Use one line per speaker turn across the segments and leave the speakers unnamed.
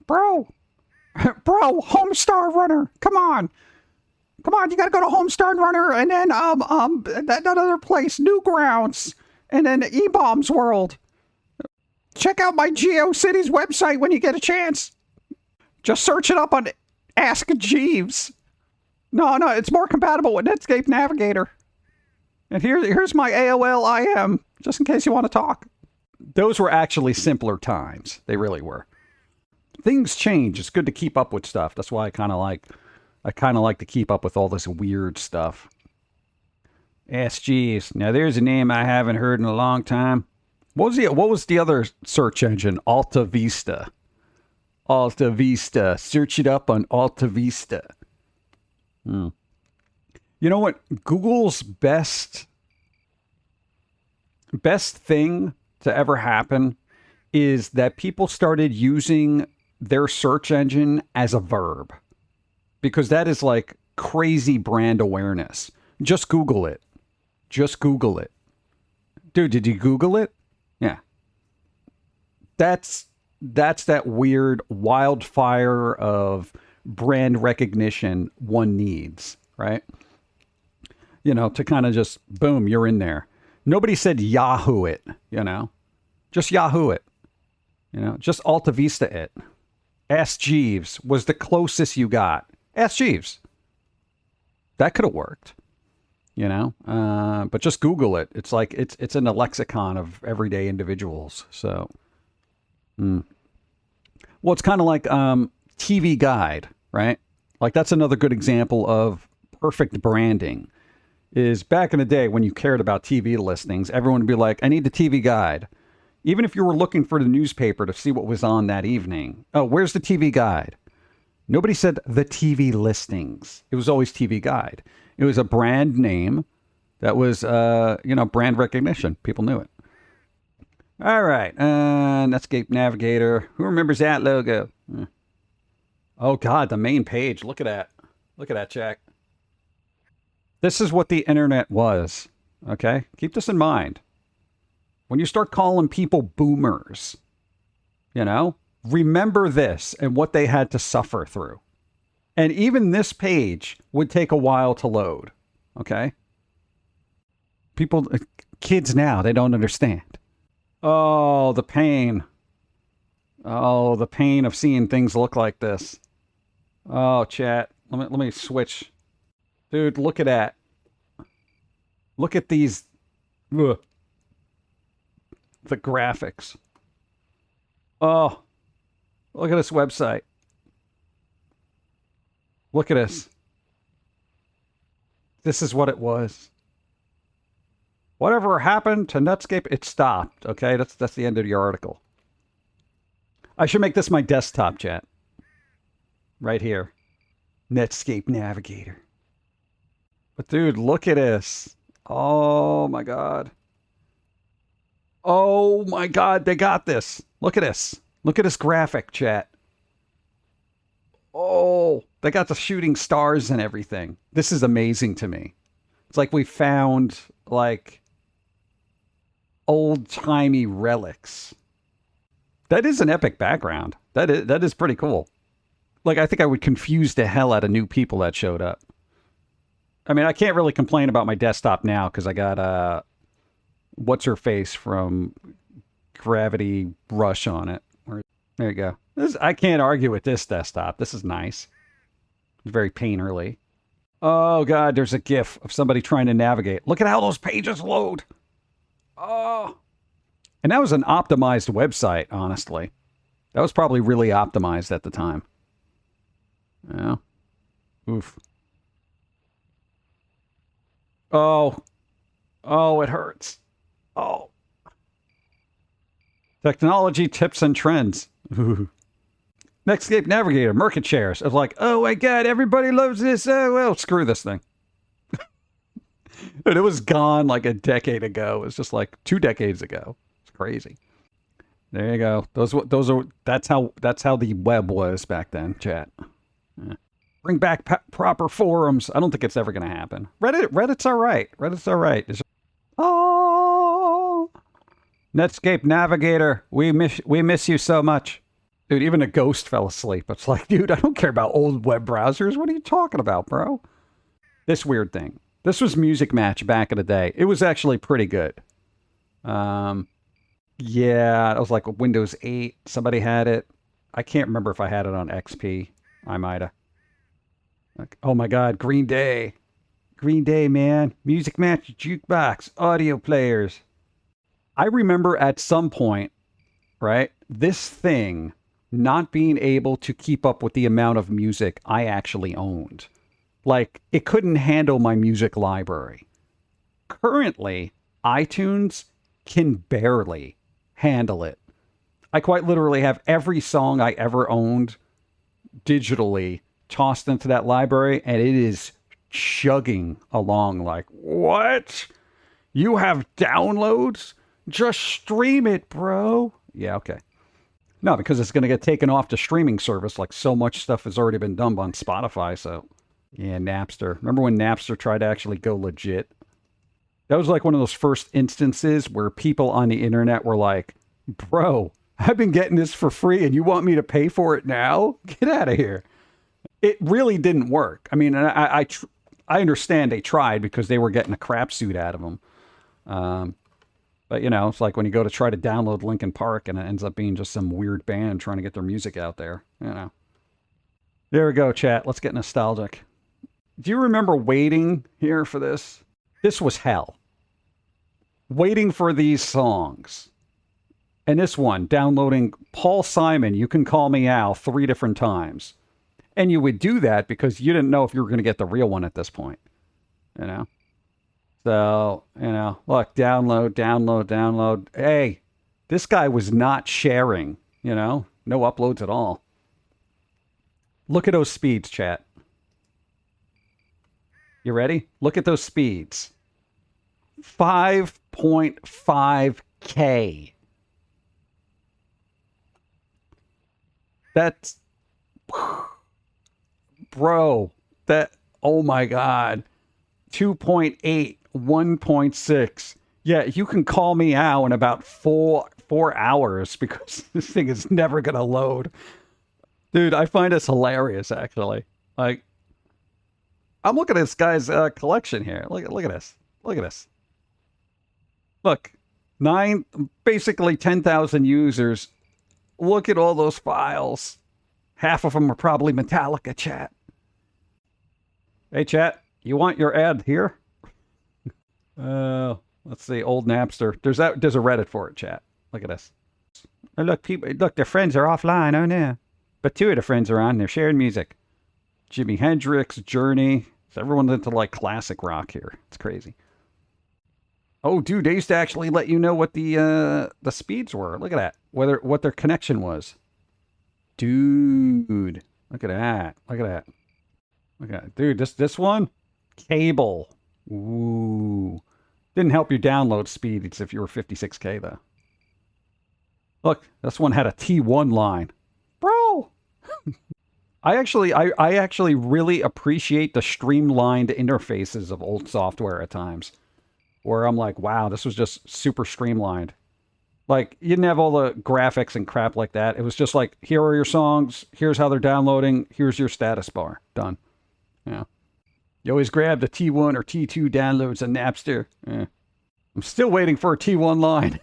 Bro, Homestar Runner, come on, you gotta go to Homestar Runner, and then that other place, Newgrounds, and then E-Bombs World. Check out my GeoCities website when you get a chance. Just search it up on Ask Jeeves. No, it's more compatible with Netscape Navigator. And here's my AOL IM, just in case you want to talk. Those were actually simpler times. They really were. Things change. It's good to keep up with stuff. That's why I kind of like to keep up with all this weird stuff. Ask Jeeves. Now there's a name I haven't heard in a long time. What was the other search engine? Alta Vista. Alta Vista. Search it up on Alta Vista. You know what? Google's best thing to ever happen is that people started using their search engine as a verb. Because that is like crazy brand awareness. Just Google it. Just Google it. Dude, did you Google it? Yeah. That's that weird wildfire of brand recognition one needs, right? You know, to kind of just, boom, you're in there. Nobody said Yahoo it, you know? Just Yahoo it. You know, just Alta Vista it. Ask Jeeves was the closest you got. Ask Jeeves. That could have worked, you know? But just Google it. It's like, it's in the lexicon of everyday individuals, so. Well, it's kind of like TV Guide, right? Like that's another good example of perfect branding. Is back in the day when you cared about TV listings, everyone would be like, I need the TV Guide. Even if you were looking for the newspaper to see what was on that evening. Oh, where's the TV Guide? Nobody said the TV listings. It was always TV Guide. It was a brand name that was, brand recognition. People knew it. All right. Netscape Navigator. Who remembers that logo? Oh, God, the main page. Look at that. Look at that, Jack. This is what the internet was. Okay? Keep this in mind. When you start calling people boomers, you know, remember this and what they had to suffer through. And even this page would take a while to load. Okay? Kids now, they don't understand. Oh, the pain. Oh, the pain of seeing things look like this. Oh, chat. Let me switch. Dude, look at that. Look at these. Ugh. The graphics. Oh, look at this website. Look at this. This is what it was. Whatever happened to Netscape, it stopped. Okay, that's the end of the article. I should make this my desktop, chat. Right here. Netscape Navigator. But dude, look at this. Oh my God. Oh my God, they got this. Look at this. Look at this graphic, chat. Oh, they got the shooting stars and everything. This is amazing to me. It's like we found like old-timey relics. That is an epic background. That is pretty cool. Like, I think I would confuse the hell out of new people that showed up. I mean, I can't really complain about my desktop now because I got what's-her-face from Gravity Rush on it. There you go. I can't argue with this desktop. This is nice. It's very painterly. Oh, God, there's a GIF of somebody trying to navigate. Look at how those pages load. Oh. And that was an optimized website, honestly. That was probably really optimized at the time. Yeah. Oof. Oh. Oh, it hurts. Oh. Technology tips and trends. Netscape Navigator, market shares. It's like, oh my God, everybody loves this. Oh, well, screw this thing. And it was gone like a decade ago. It was just like 2 decades ago. It's crazy. There you go. That's how the web was back then, chat. Yeah. Bring back proper forums. I don't think it's ever going to happen. Reddit's all right. Reddit's all right. Oh, Netscape Navigator, we miss you so much. Dude, even a ghost fell asleep. It's like, dude, I don't care about old web browsers. What are you talking about, bro? This weird thing. This was Music Match back in the day. It was actually pretty good. Um, yeah, it was like Windows 8. Somebody had it. I can't remember if I had it on XP. I might have. Like, oh my God, Green Day. Green Day, man. Music Match, jukebox, audio players. I remember at some point, right, this thing not being able to keep up with the amount of music I actually owned. Like, it couldn't handle my music library. Currently, iTunes can barely handle it. I quite literally have every song I ever owned digitally tossed into that library, and it is chugging along like, what? You have downloads? Just stream it, bro. Yeah, okay. No, because it's going to get taken off the streaming service. Like, so much stuff has already been done on Spotify, so... Yeah, Napster. Remember when Napster tried to actually go legit? That was like one of those first instances where people on the internet were like, bro, I've been getting this for free and you want me to pay for it now? Get out of here. It really didn't work. I mean, I understand they tried because they were getting a crap suit out of them. But, you know, it's like when you go to try to download Linkin Park and it ends up being just some weird band trying to get their music out there, you know. There we go, chat. Let's get nostalgic. Do you remember waiting here for this? This was hell. Waiting for these songs. And this one, downloading Paul Simon, You Can Call Me Al, 3 different times. And you would do that because you didn't know if you were going to get the real one at this point. You know? So, you know, look, download. Hey, this guy was not sharing, you know? No uploads at all. Look at those speeds, chat. You ready? Look at those speeds. 5.5K. That's... Bro, that... Oh my God. 2.8, 1.6. Yeah, you can call me out in about 4 hours because this thing is never going to load. Dude, I find this hilarious, actually. Like, I'm looking at this guy's collection here. Look at this. Look at this. Look, basically 10,000 users. Look at all those files. Half of them are probably Metallica, chat. Hey, chat, you want your ad here? Let's see, old Napster. There's a Reddit for it, chat. Look at this. Oh, look, their friends are offline. Oh, no. But 2 of the friends are on. They're sharing music. Jimi Hendrix, Journey. So everyone's into like classic rock here. It's crazy. Oh, dude, they used to actually let you know what the speeds were. Look at that. What their connection was. Dude, look at that. Look at that. Look at that. Dude, this one, cable. Ooh. Didn't help you download speeds if you were 56K though. Look, this one had a T1 line. Bro. I actually really appreciate the streamlined interfaces of old software at times. Where I'm like, wow, this was just super streamlined. Like, you didn't have all the graphics and crap like that. It was just like, here are your songs, here's how they're downloading, here's your status bar. Done. Yeah. You always grab the T1 or T2 downloads on Napster. I'm still waiting for a T1 line.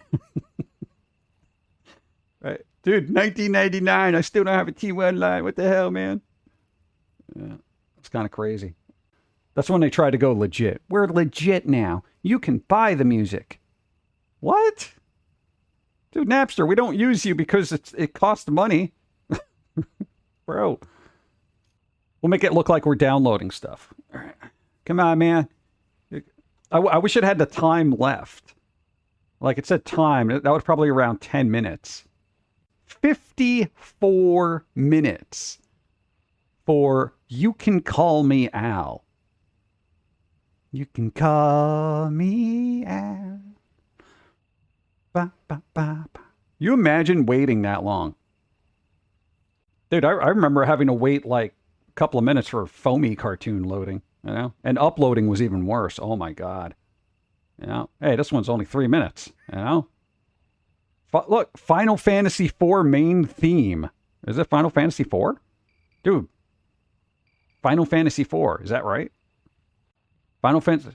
Right. Dude, 1999, I still don't have a T1 line. What the hell, man? Yeah, it's kind of crazy. That's when they tried to go legit. We're legit now. You can buy the music. What? Dude, Napster, we don't use you because it costs money. Bro. We'll make it look like we're downloading stuff. All right. Come on, man. I wish it had the time left. Like it said time. That was probably around 10 minutes. 54 minutes for You Can Call Me Al. You can call me Al. Ba, ba, ba, ba. You imagine waiting that long? Dude, I remember having to wait like a couple of minutes for a Foamy cartoon loading, you know? And uploading was even worse. Oh my God. You know? Hey, this one's only 3 minutes, you know? Look, Final Fantasy IV main theme. Is it Final Fantasy IV? Dude, Final Fantasy IV. Is that right? Final Fantasy...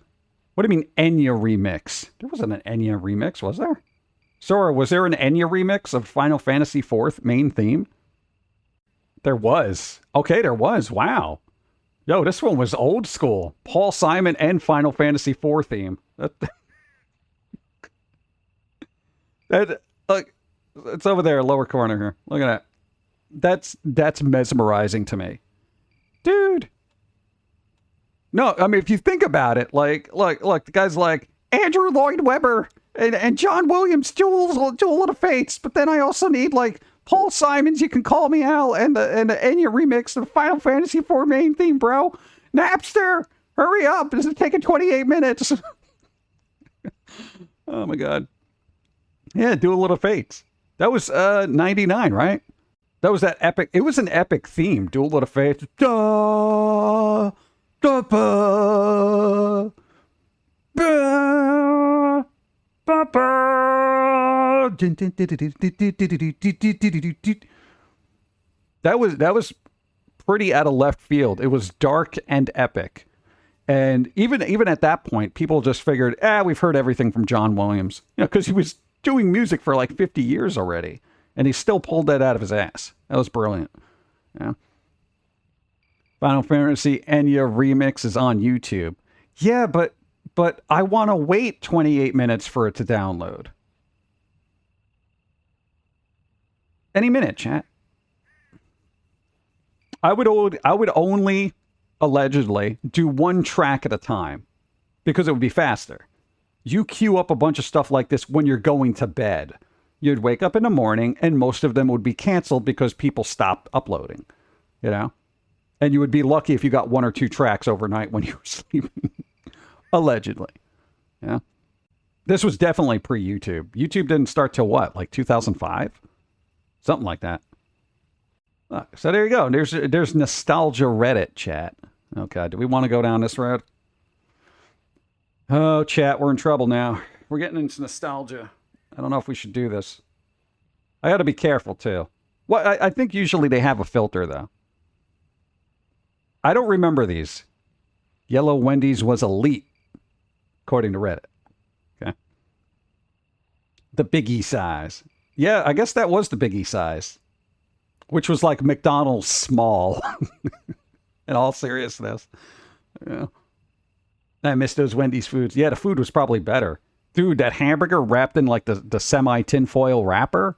What do you mean Enya remix? There wasn't an Enya remix, was there? Sora, was there an Enya remix of Final Fantasy IV main theme? There was. Okay, there was. Wow. Yo, this one was old school. Paul Simon and Final Fantasy IV theme. Look, it's over there, lower corner here. Look at that. That's mesmerizing to me. Dude. No, I mean, if you think about it, look, the guy's like, Andrew Lloyd Webber and John Williams, Duel of the Fates, but then I also need, like, Paul Simon's You Can Call Me Al and the Enya remix of Final Fantasy IV main theme, bro. Napster, hurry up. This is taking 28 minutes. Oh, my God. Yeah, Duel of the Fates. That was 99, right? That was that epic. It was an epic theme, Duel of the Fates. Da, da, ba, ba, ba, ba. That was pretty out of left field. It was dark and epic. And even at that point, people just figured, we've heard everything from John Williams. You know, because he was doing music for like 50 years already. And he still pulled that out of his ass. That was brilliant. Yeah. Final Fantasy Enya remix is on YouTube. Yeah, but I want to wait 28 minutes for it to download. Any minute, chat. I would only allegedly do one track at a time because it would be faster. You queue up a bunch of stuff like this when you're going to bed. You'd wake up in the morning and most of them would be canceled because people stopped uploading, you know? And you would be lucky if you got one or two tracks overnight when you were sleeping. Allegedly. Yeah. This was definitely pre-YouTube. YouTube didn't start till what? Like 2005? Something like that. So there you go. There's nostalgia Reddit, chat. Okay, do we want to go down this road? Oh, chat, we're in trouble now. We're getting into nostalgia. I don't know if we should do this. I got to be careful, too. Well, I think usually they have a filter, though. I don't remember these. Yellow Wendy's was elite, according to Reddit. Okay. The Biggie size. Yeah, I guess that was the Biggie size. Which was like McDonald's small. In all seriousness. Yeah. I miss those Wendy's foods. Yeah, the food was probably better. Dude, that hamburger wrapped in like the semi-tinfoil wrapper.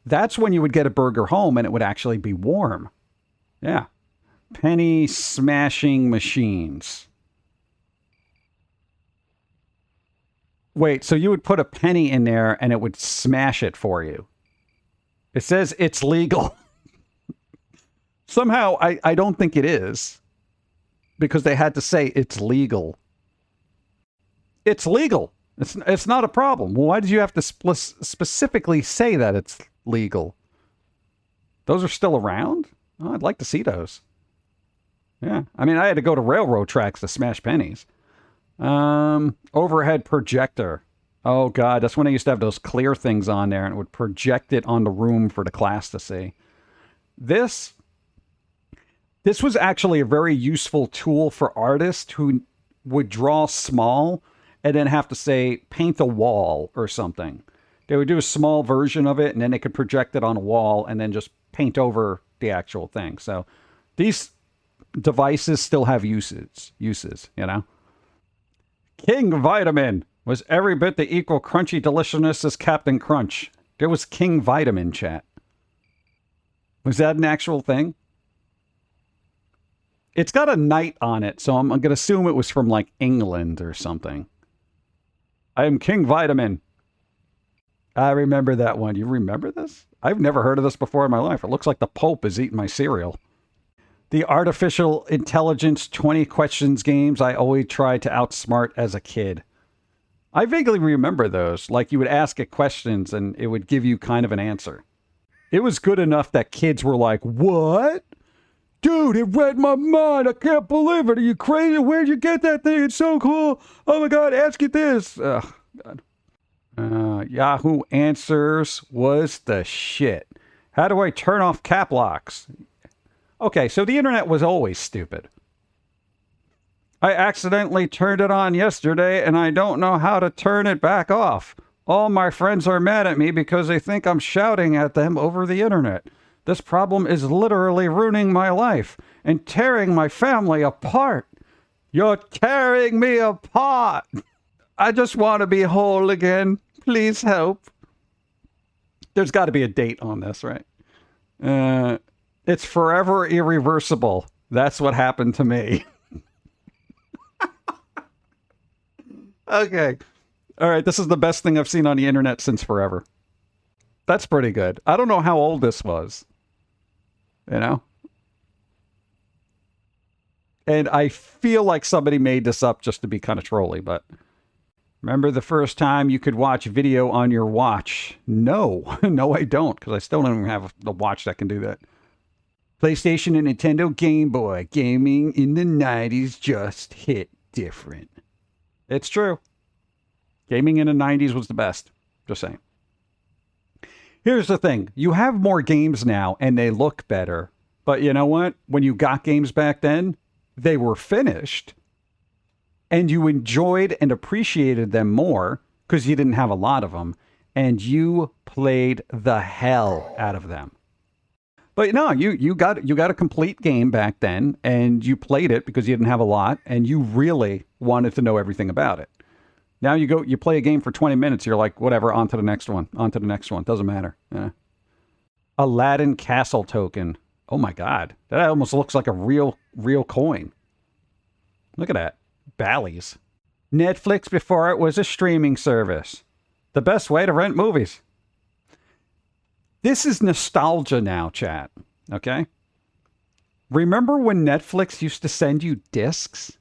That's when you would get a burger home and it would actually be warm. Yeah. Penny smashing machines. Wait, so you would put a penny in there and it would smash it for you. It says it's legal. Somehow, I don't think it is. Because they had to say it's legal. It's legal. It's not a problem. Well, why did you have to specifically say that it's legal? Those are still around? Oh, I'd like to see those. Yeah. I mean, I had to go to railroad tracks to smash pennies. Overhead projector. Oh, God. That's when I used to have those clear things on there, and it would project it on the room for the class to see. This was actually a very useful tool for artists who would draw small and then have to, say, paint a wall or something. They would do a small version of it, and then they could project it on a wall and then just paint over the actual thing. So these devices still have uses, you know? King Vitamin was every bit the equal crunchy deliciousness as Captain Crunch. There was King Vitamin, chat. Was that an actual thing? It's got a knight on it, so I'm going to assume it was from, like, England or something. I am King Vitamin. I remember that one. You remember this? I've never heard of this before in my life. It looks like the Pope is eating my cereal. The artificial intelligence 20 questions games I always tried to outsmart as a kid. I vaguely remember those. Like, you would ask it questions and it would give you kind of an answer. It was good enough that kids were like, what? Dude, it read my mind. I can't believe it. Are you crazy? Where'd you get that thing? It's so cool. Oh my God, ask it this. Oh, God. Yahoo Answers was the shit. How do I turn off cap locks? Okay, so the internet was always stupid. I accidentally turned it on yesterday and I don't know how to turn it back off. All my friends are mad at me because they think I'm shouting at them over the internet. This problem is literally ruining my life and tearing my family apart. You're tearing me apart. I just want to be whole again. Please help. There's got to be a date on this, right? It's forever irreversible. That's what happened to me. Okay. All right. This is the best thing I've seen on the internet since forever. That's pretty good. I don't know how old this was. You know? And I feel like somebody made this up just to be kind of trolly, but remember the first time you could watch video on your watch? No. No, I don't, because I still don't even have the watch that can do that. PlayStation and Nintendo Game Boy. Gaming in the 90s just hit different. It's true. Gaming in the 90s was the best. Just saying. Here's the thing. You have more games now, and they look better. But you know what? When you got games back then, they were finished. And you enjoyed and appreciated them more because you didn't have a lot of them. And you played the hell out of them. But no, you got a complete game back then, and you played it because you didn't have a lot, and you really wanted to know everything about it. Now you play a game for 20 minutes, you're like, whatever, on to the next one, doesn't matter. Yeah. Aladdin Castle token. Oh my God, that almost looks like a real coin. Look at that. Bally's. Netflix before it was a streaming service. The best way to rent movies. This is nostalgia now, chat. Okay? Remember when Netflix used to send you discs?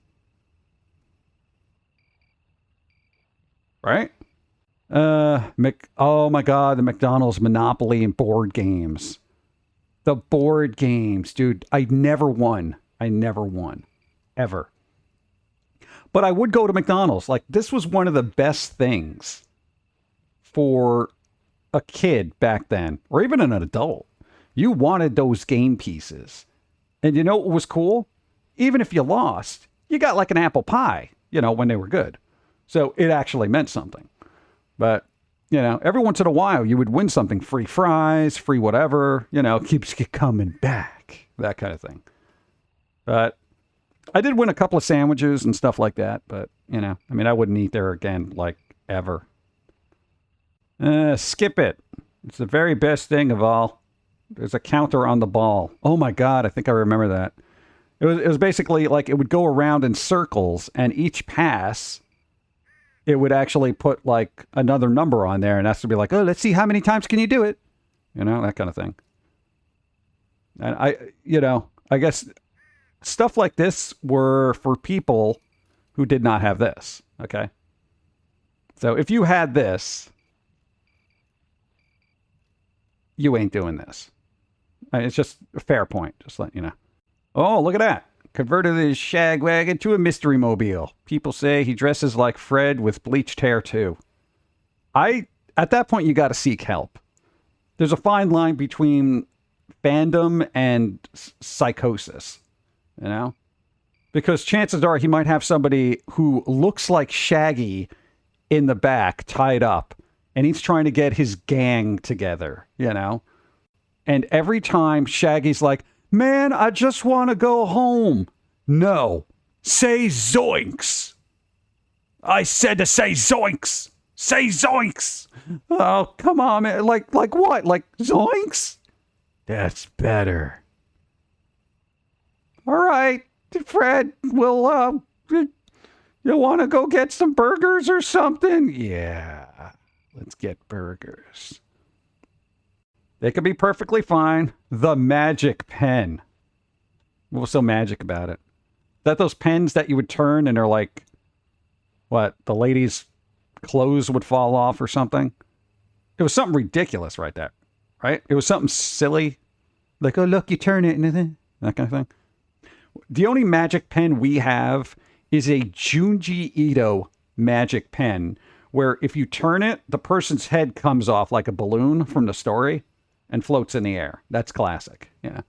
Right? Oh my God, the McDonald's Monopoly and board games. The board games, dude. I never won. Ever. But I would go to McDonald's. Like, this was one of the best things for a kid back then, or even an adult. You wanted those game pieces. And you know what was cool? Even if you lost, you got like an apple pie, when they were good. So it actually meant something. But, every once in a while you would win something. Free fries, free whatever, keeps you coming back. That kind of thing. But I did win a couple of sandwiches and stuff like that. But, I wouldn't eat there again, like, ever. Skip it. It's the very best thing of all. There's a counter on the ball. Oh my God, I think I remember that. It was basically like it would go around in circles, and each pass, it would actually put like another number on there, and that's to be like, oh, let's see how many times can you do it, that kind of thing. And I guess stuff like this were for people who did not have this. Okay, so if you had this, you ain't doing this. It's just a fair point. Just let you know. Oh, look at that. Converted his shag wagon to a mystery mobile. People say he dresses like Fred with bleached hair too. At that point, you got to seek help. There's a fine line between fandom and psychosis, because chances are he might have somebody who looks like Shaggy in the back tied up, and he's trying to get his gang together, And every time Shaggy's like, man, I just want to go home. No. Say zoinks. I said to say zoinks. Say zoinks. Oh, come on, man. Like what? Like zoinks? That's better. All right, Fred, you want to go get some burgers or something? Yeah. Let's get burgers. They could be perfectly fine. The magic pen. What was so magic about it? That those pens that you would turn and they're like, what, the lady's clothes would fall off or something? It was something ridiculous right there, right? It was something silly. Like, oh, look, you turn it and that kind of thing. The only magic pen we have is a Junji Ito magic pen, where if you turn it, the person's head comes off like a balloon from the story. and floats in the air. That's classic. Yeah.